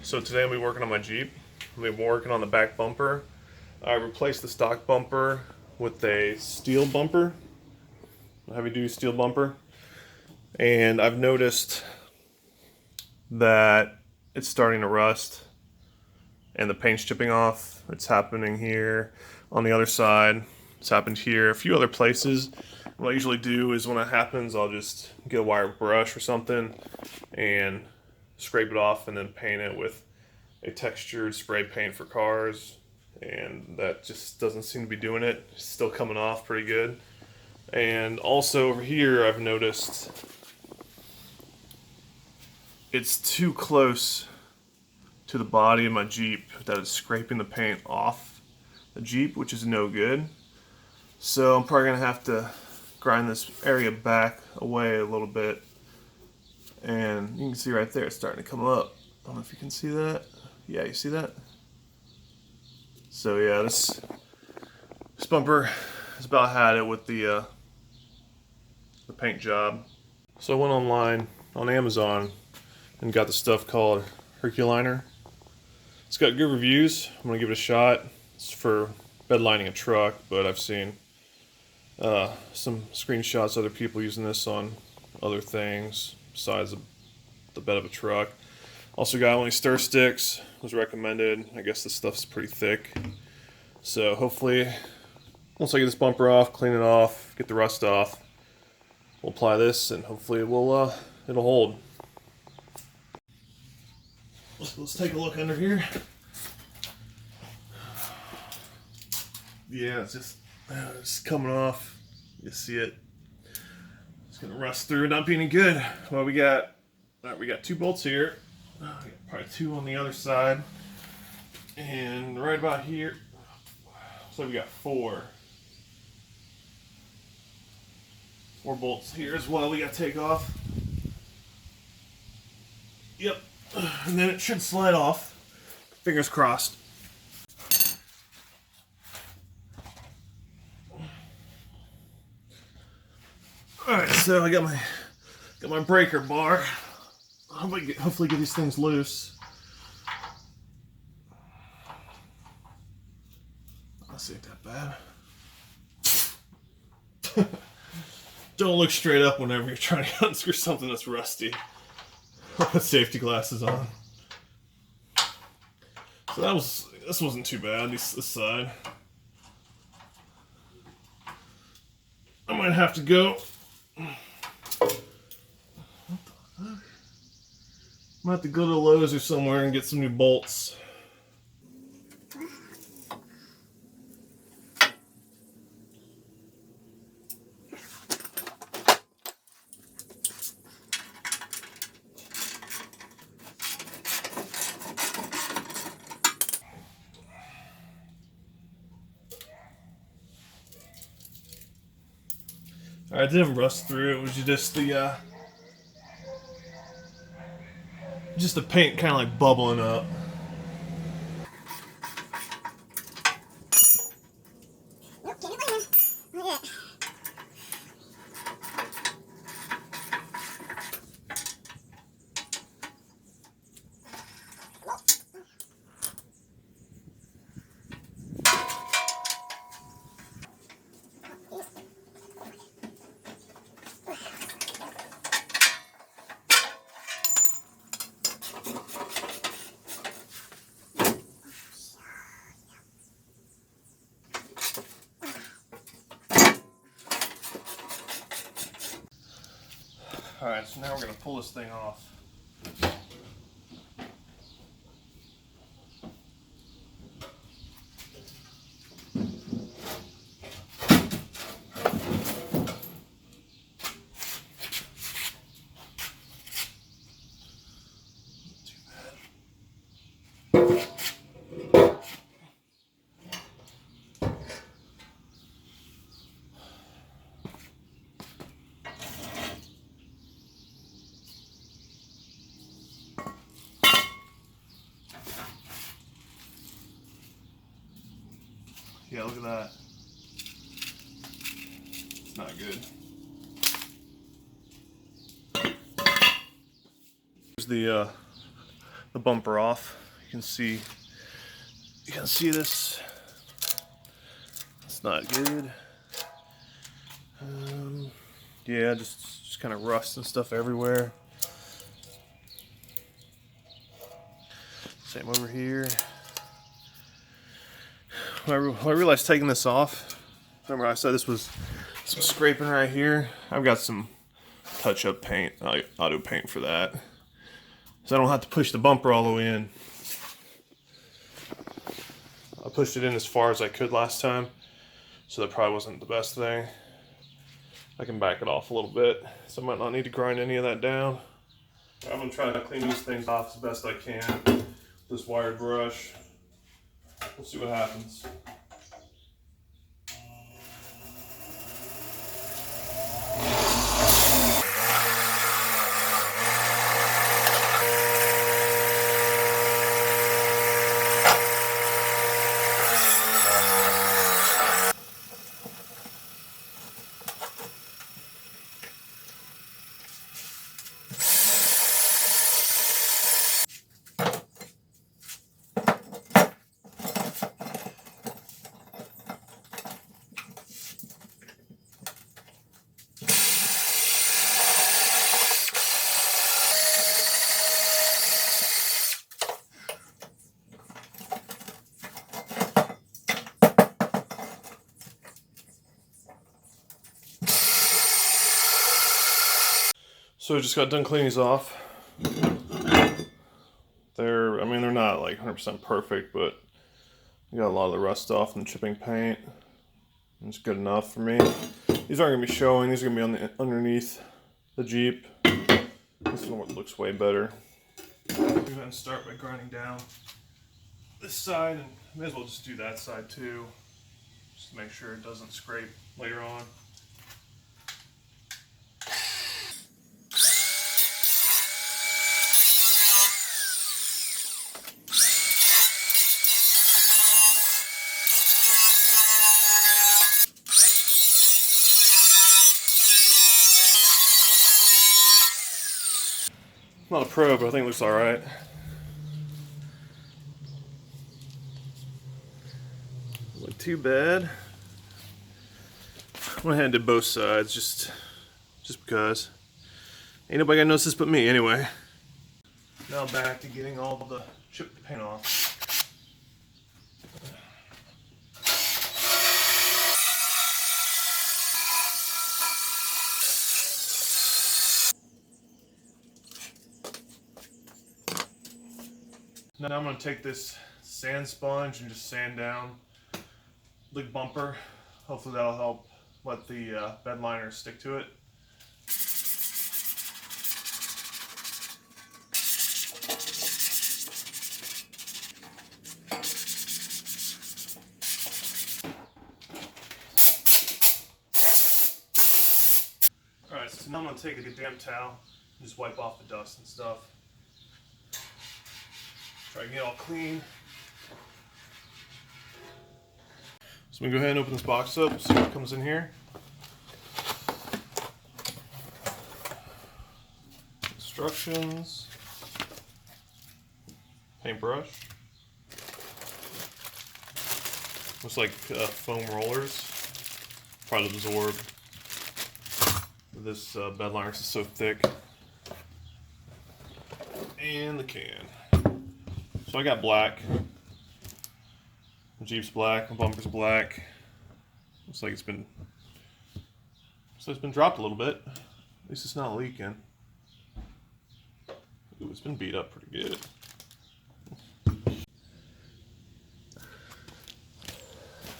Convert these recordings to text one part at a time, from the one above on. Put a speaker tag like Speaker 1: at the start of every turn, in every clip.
Speaker 1: So today I'll be working on my Jeep. I'll be working on the back bumper. I replaced the stock bumper with a steel bumper, a heavy duty steel bumper. And I've noticed that it's starting to rust and the paint's chipping off. It's happening here on the other side. It's happened here, a few other places. What I usually do is when it happens, I'll just get a wire brush or something and scrape it off and then paint it with a textured spray paint for cars, and that just doesn't seem to be doing it. It's still coming off pretty good. And also over here I've noticed it's too close to the body of my Jeep that it's scraping the paint off the Jeep, which is no good. So I'm probably gonna have to grind this area back away a little bit, and you can see right there it's starting to come up. I don't know if you can see that. Yeah, you see that? So yeah, this bumper has about had it with the paint job. So I went online on Amazon and got the stuff called Herculiner. It's got good reviews. I'm gonna give it a shot. It's for bed lining a truck, but I've seen some screenshots of other people using this on other things besides the bed of a truck. Also got only stir sticks, was recommended. I guess this stuff's pretty thick. So hopefully, once I get this bumper off, clean it off, get the rust off, we'll apply this and hopefully it will it'll hold. Let's take a look under here. Yeah, it's just coming off. You see it. It's gonna rust through, not being any good. Well, we got two bolts here. We got probably two on the other side, and right about here. So we got four bolts here as well. We got to take off. Yep, and then it should slide off. Fingers crossed. Alright, so I got my breaker bar. Hopefully get these things loose. This ain't that bad. Don't look straight up whenever you're trying to unscrew something that's rusty. I'll put safety glasses on. So this wasn't too bad, this side. I might have to go. I might have to go to Lowe's or somewhere and get some new bolts. Alright, it didn't rust through, it was just the paint kind of like bubbling up. Alright, so now we're going to pull this thing off. Yeah, look at that. It's not good. Here's the the bumper off. You can see this. It's not good. Yeah, just kind of rust and stuff everywhere. Same over here. When I realized taking this off, remember I said this was some scraping right here. I've got some touch-up paint, auto paint for that, so I don't have to push the bumper all the way in. I pushed it in as far as I could last time, so that probably wasn't the best thing. I can back it off a little bit, so I might not need to grind any of that down. I'm gonna try to clean these things off as best I can with this wired brush. We'll see what happens. So I just got done cleaning these off. They're not like 100% perfect, but you got a lot of the rust off and the chipping paint. It's good enough for me. These aren't gonna be showing. These are gonna be on the underneath the Jeep. This one looks way better. Go ahead and start by grinding down this side, and may as well just do that side too, just to make sure it doesn't scrape later on. I'm not a pro, but I think it looks alright. Doesn't look too bad. I went ahead and did both sides just because. Ain't nobody gonna notice this but me anyway. Now back to getting all the chipped paint off. Now I'm going to take this sand sponge and just sand down the bumper. Hopefully that'll help let the bed liner stick to it. Alright, so now I'm going to take a damp towel and just wipe off the dust and stuff. Try to get it all clean. So I'm going to go ahead and open this box up, see what comes in here. Instructions. Paintbrush. Looks like foam rollers. Probably absorb this bed liner, it's so thick. And the can. So I got black. The Jeep's black, my bumper's black. Looks like it's been dropped a little bit. At least it's not leaking. Ooh, it's been beat up pretty good.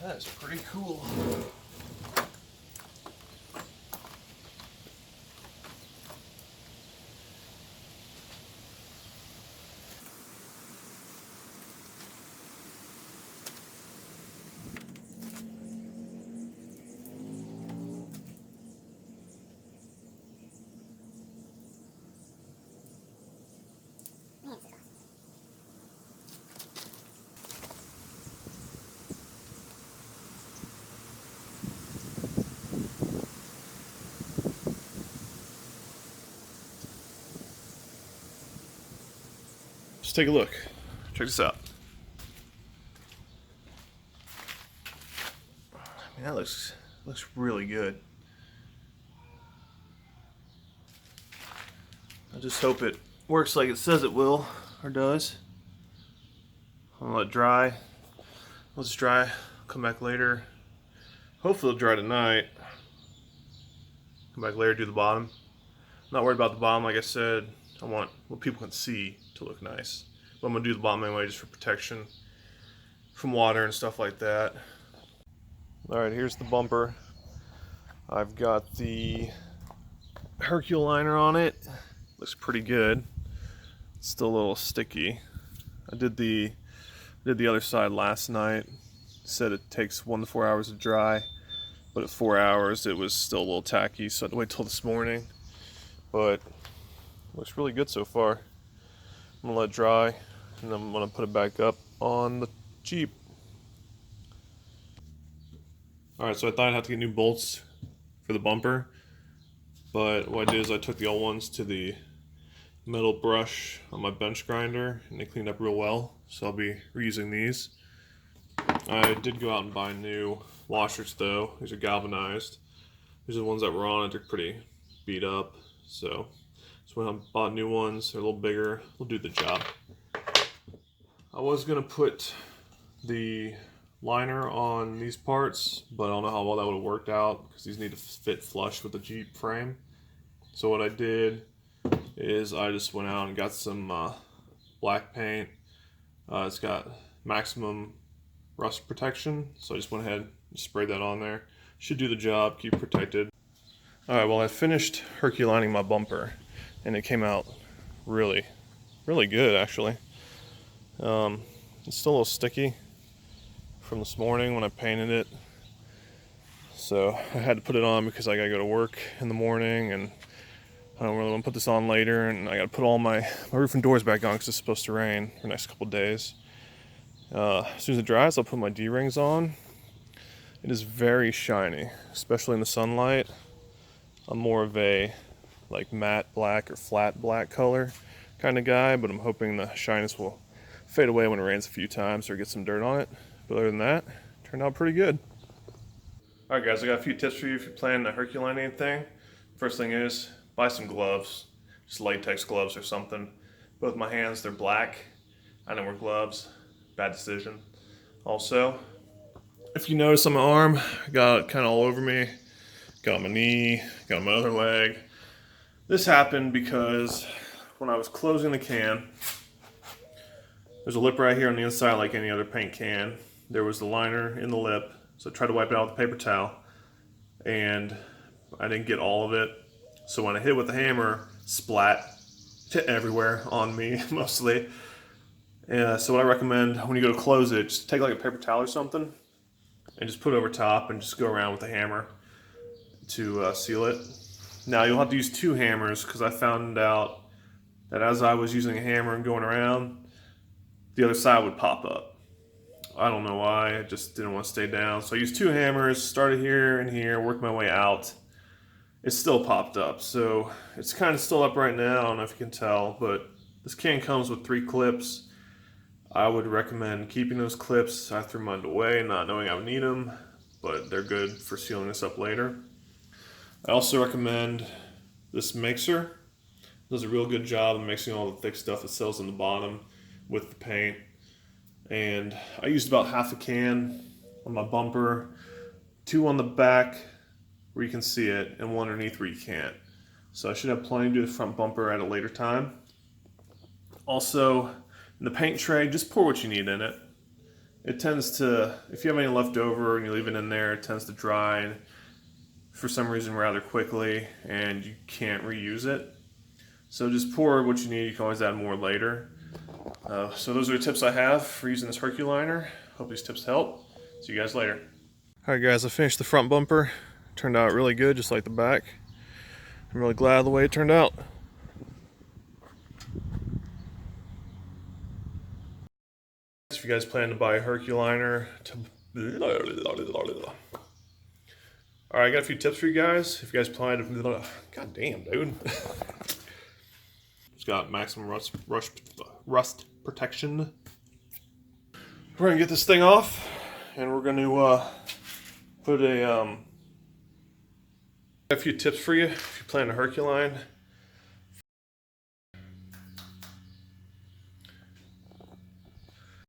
Speaker 1: That's pretty cool. take a look. Check this out. I mean, that looks really good. I just hope it works like it says it will, or does. I'm gonna let it dry. Let's dry. Come back later. Hopefully it'll dry tonight. Come back later, do the bottom. Not worried about the bottom, like I said. I want what people can see to look nice. But I'm gonna do the bottom anyway, just for protection from water and stuff like that. All right, here's the bumper. I've got the Herculiner on it. Looks pretty good. It's still a little sticky. I did the other side last night. Said it takes 1 to 4 hours to dry, but at 4 hours it was still a little tacky, so I had to wait till this morning. But looks really good so far. I'm gonna let it dry, and then I'm gonna put it back up on the Jeep. Alright, so I thought I'd have to get new bolts for the bumper, but what I did is I took the old ones to the metal brush on my bench grinder, and they cleaned up real well, so I'll be reusing these. I did go out and buy new washers though. These are galvanized. These are the ones that were on it. They're pretty beat up, so when I bought new ones, they're a little bigger. They'll do the job. I was gonna put the liner on these parts, but I don't know how well that would have worked out because these need to fit flush with the Jeep frame. So what I did is I just went out and got some black paint. It's got maximum rust protection, so I just went ahead and sprayed that on there. Should do the job, keep protected. Alright, well I finished Herculining my bumper, and it came out really good actually. It's still a little sticky from this morning when I painted it, so I had to put it on because I gotta go to work in the morning, and I don't really want to put this on later, and I gotta put all my roof and doors back on because it's supposed to rain for the next couple days. As soon as it dries, I'll put my D-rings on. It is very shiny, especially in the sunlight. I'm more of a like matte black or flat black color kind of guy, but I'm hoping the shyness will fade away when it rains a few times or get some dirt on it. But other than that, it turned out pretty good. Alright guys, I got a few tips for you if you're planning to Herculine anything. First thing is, buy some gloves. Just latex gloves or something. Both my hands, they're black. I don't wear gloves. Bad decision. Also, if you notice on my arm, I got it kind of all over me. Got on my knee, got on my other leg. This happened because when I was closing the can, there's a lip right here on the inside like any other paint can. There was the liner in the lip, so I tried to wipe it out with a paper towel, and I didn't get all of it. So when I hit it with the hammer, splat everywhere on me, mostly. So what I recommend when you go to close it, just take like a paper towel or something and just put it over top and just go around with the hammer to seal it. Now you'll have to use 2 hammers because I found out that as I was using a hammer and going around, the other side would pop up. I don't know why, I just didn't want to stay down. So I used 2 hammers, started here and here, worked my way out. It still popped up, so it's kind of still up right now. I don't know if you can tell, but this can comes with 3 clips. I would recommend keeping those clips. I threw mine away not knowing I would need them, but they're good for sealing this up later. I also recommend this mixer. It does a real good job of mixing all the thick stuff that settles in the bottom with the paint. And I used about half a can on my bumper, 2 on the back where you can see it, and 1 underneath where you can't. So I should have plenty to do the front bumper at a later time. Also, in the paint tray, just pour what you need in it. It tends to, if you have any left over and you leave it in there, it tends to dry for some reason rather quickly and you can't reuse it. So just pour what you need. You can always add more later. So those are the tips I have for using this Herculiner. Hope these tips help. See you guys later. Alright guys, I finished the front bumper. Turned out really good, just like the back. I'm really glad of the way it turned out. If you guys plan to buy a Herculiner, alright, I got a few tips for you guys. If you guys plan to, god damn, dude. It's got maximum rust protection. We're gonna get this thing off, and we're gonna put a few tips for you if you plan a Herculiner.